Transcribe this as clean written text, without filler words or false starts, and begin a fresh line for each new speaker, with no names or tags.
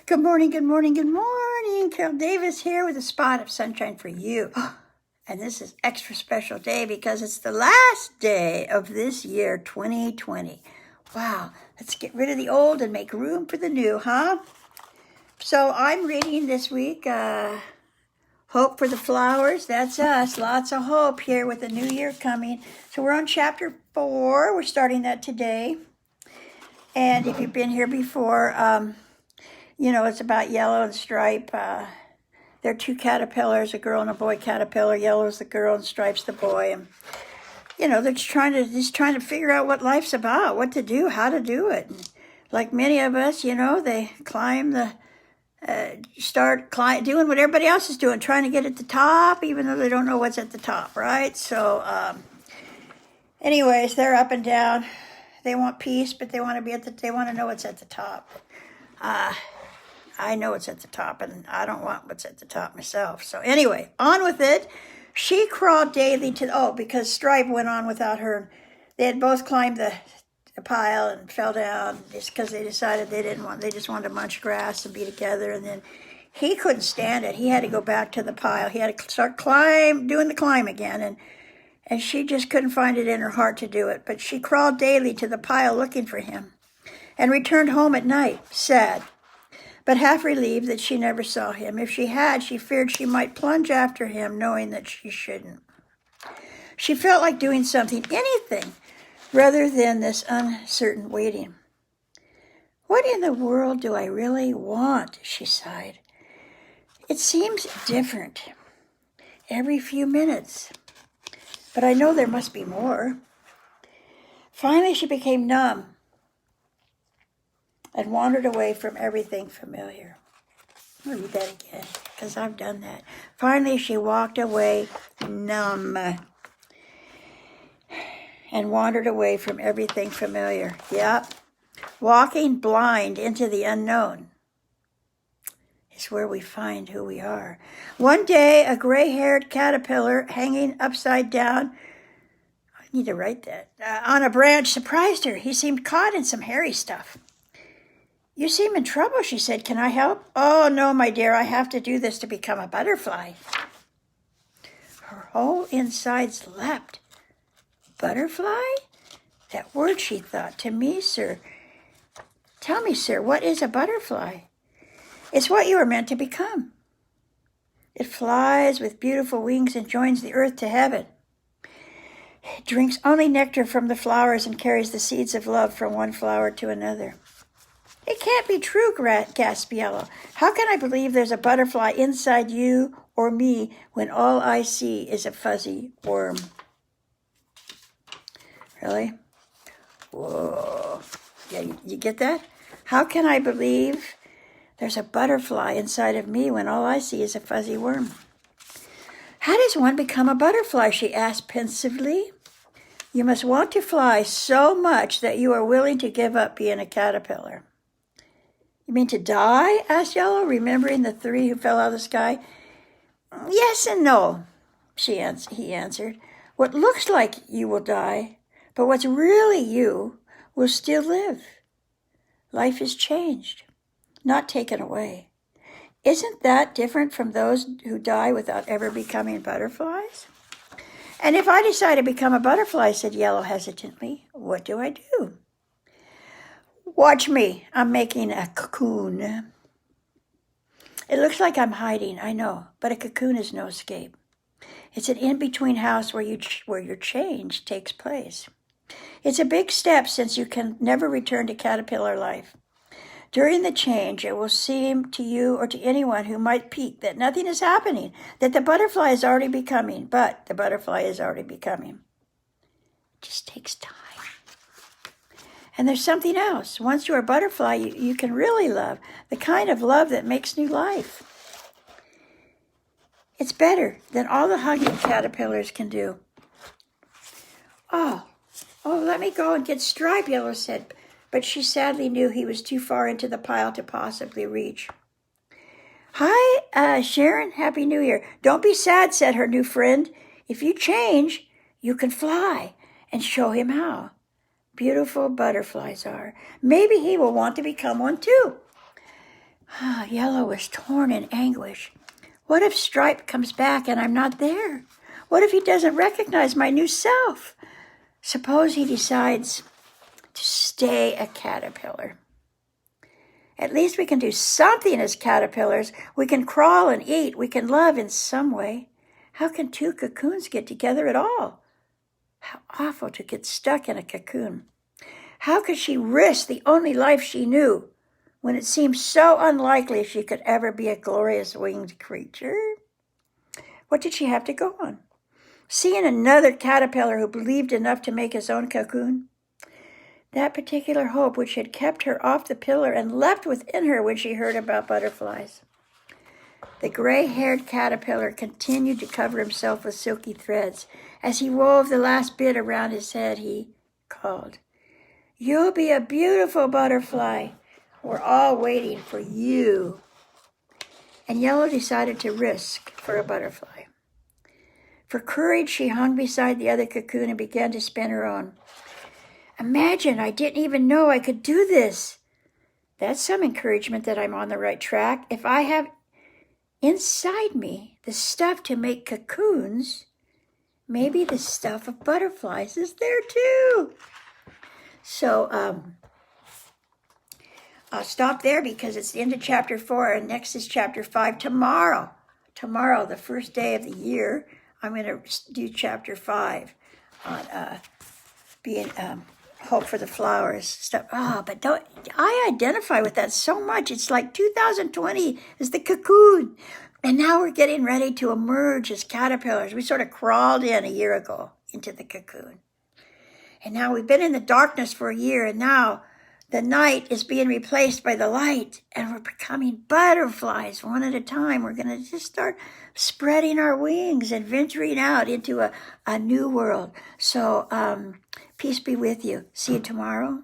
Good morning, good morning, good morning. Carol Davis here with a spot of sunshine for you. And this is extra special day because it's the last day of this year, 2020. Wow, let's get rid of the old and make room for the new, huh? So I'm reading this week, Hope for the Flowers. That's us. Lots of hope here with the new year coming. So we're on chapter 4. We're starting that today. And if you've been here before, it's about Yellow and Stripe. They're two caterpillars, a girl and a boy caterpillar. Yellow's the girl and Stripe's the boy. And, they're just trying to figure out what life's about, what to do, how to do it. And like many of us, they climb doing what everybody else is doing, trying to get at the top, even though they don't know what's at the top, right? So, anyways, they're up and down. They want peace, but they want to know what's at the top. I know what's at the top, and I don't want what's at the top myself. So anyway, on with it. She crawled daily because Stripe went on without her. They had both climbed the pile and fell down just because they decided they just wanted to munch grass and be together. And then he couldn't stand it. He had to go back to the pile. He had to start doing the climb again. And she just couldn't find it in her heart to do it. But she crawled daily to the pile looking for him and returned home at night, sad, but half relieved that she never saw him. If she had, she feared she might plunge after him, knowing that she shouldn't. She felt like doing something, anything, rather than this uncertain waiting. What in the world do I really want? She sighed. It seems different every few minutes, but I know there must be more. Finally, she became numb and wandered away from everything familiar. I'll read that again, because I've done that. Finally, she walked away numb and wandered away from everything familiar. Yep. Walking blind into the unknown is where we find who we are. One day, a gray-haired caterpillar hanging upside down, I need to write that, on a branch surprised her. He seemed caught in some hairy stuff. You seem in trouble, she said. Can I help? Oh, no, my dear, I have to do this to become a butterfly. Her whole insides leapt. Butterfly? That word, she thought. To me, sir. Tell me, sir, what is a butterfly? It's what you are meant to become. It flies with beautiful wings and joins the earth to heaven. It drinks only nectar from the flowers and carries the seeds of love from one flower to another. It can't be true, gasped Yellow. How can I believe there's a butterfly inside you or me when all I see is a fuzzy worm? Really? Whoa. Yeah, you get that? How can I believe there's a butterfly inside of me when all I see is a fuzzy worm? How does one become a butterfly? She asked pensively. You must want to fly so much that you are willing to give up being a caterpillar. You mean to die? Asked Yellow, remembering the 3 who fell out of the sky. Yes and no, he answered. What looks like you will die, but what's really you will still live. Life is changed, not taken away. Isn't that different from those who die without ever becoming butterflies? And if I decide to become a butterfly, said Yellow hesitantly, what do I do? Watch me. I'm making a cocoon. It looks like I'm hiding, I know, but a cocoon is no escape. It's an in-between house where your change takes place. It's a big step since you can never return to caterpillar life. During the change, it will seem to you or to anyone who might peek that nothing is happening, that the butterfly is already becoming, but the butterfly is already becoming. It just takes time. And there's something else. Once you're a butterfly, you can really love, the kind of love that makes new life. It's better than all the hugging caterpillars can do. Oh, let me go and get Stripe, Yellow said, but she sadly knew he was too far into the pile to possibly reach. Hi, Sharon, Happy New Year. Don't be sad, said her new friend. If you change, you can fly, and show him how beautiful butterflies are. Maybe he will want to become one too. Yellow was torn in anguish. What if Stripe comes back and I'm not there? What if he doesn't recognize my new self? Suppose he decides to stay a caterpillar. At least we can do something as caterpillars. We can crawl and eat. We can love in some way. How can two cocoons get together at all? How awful to get stuck in a cocoon. How could she risk the only life she knew when it seemed so unlikely she could ever be a glorious winged creature? What did she have to go on? Seeing another caterpillar who believed enough to make his own cocoon? That particular hope which had kept her off the pillar and leapt within her when she heard about butterflies. The gray-haired caterpillar continued to cover himself with silky threads. As he wove the last bit around his head, he called, "You'll be a beautiful butterfly. We're all waiting for you." And Yellow decided to risk for a butterfly. For courage, she hung beside the other cocoon and began to spin her own. Imagine, I didn't even know I could do this. That's some encouragement that I'm on the right track. If I have inside me the stuff to make cocoons, maybe the stuff of butterflies is there too. So I'll stop there because it's the end of chapter 4 and next is chapter 5 tomorrow. Tomorrow, the first day of the year, I'm going to do chapter 5 on being hope for the flowers stuff. But I identify with that so much. It's like 2020 is the cocoon. And now we're getting ready to emerge as caterpillars. We sort of crawled in a year ago into the cocoon. And now we've been in the darkness for a year, and now the night is being replaced by the light, and we're becoming butterflies one at a time. We're going to just start spreading our wings and venturing out into a new world. So peace be with you. See you tomorrow.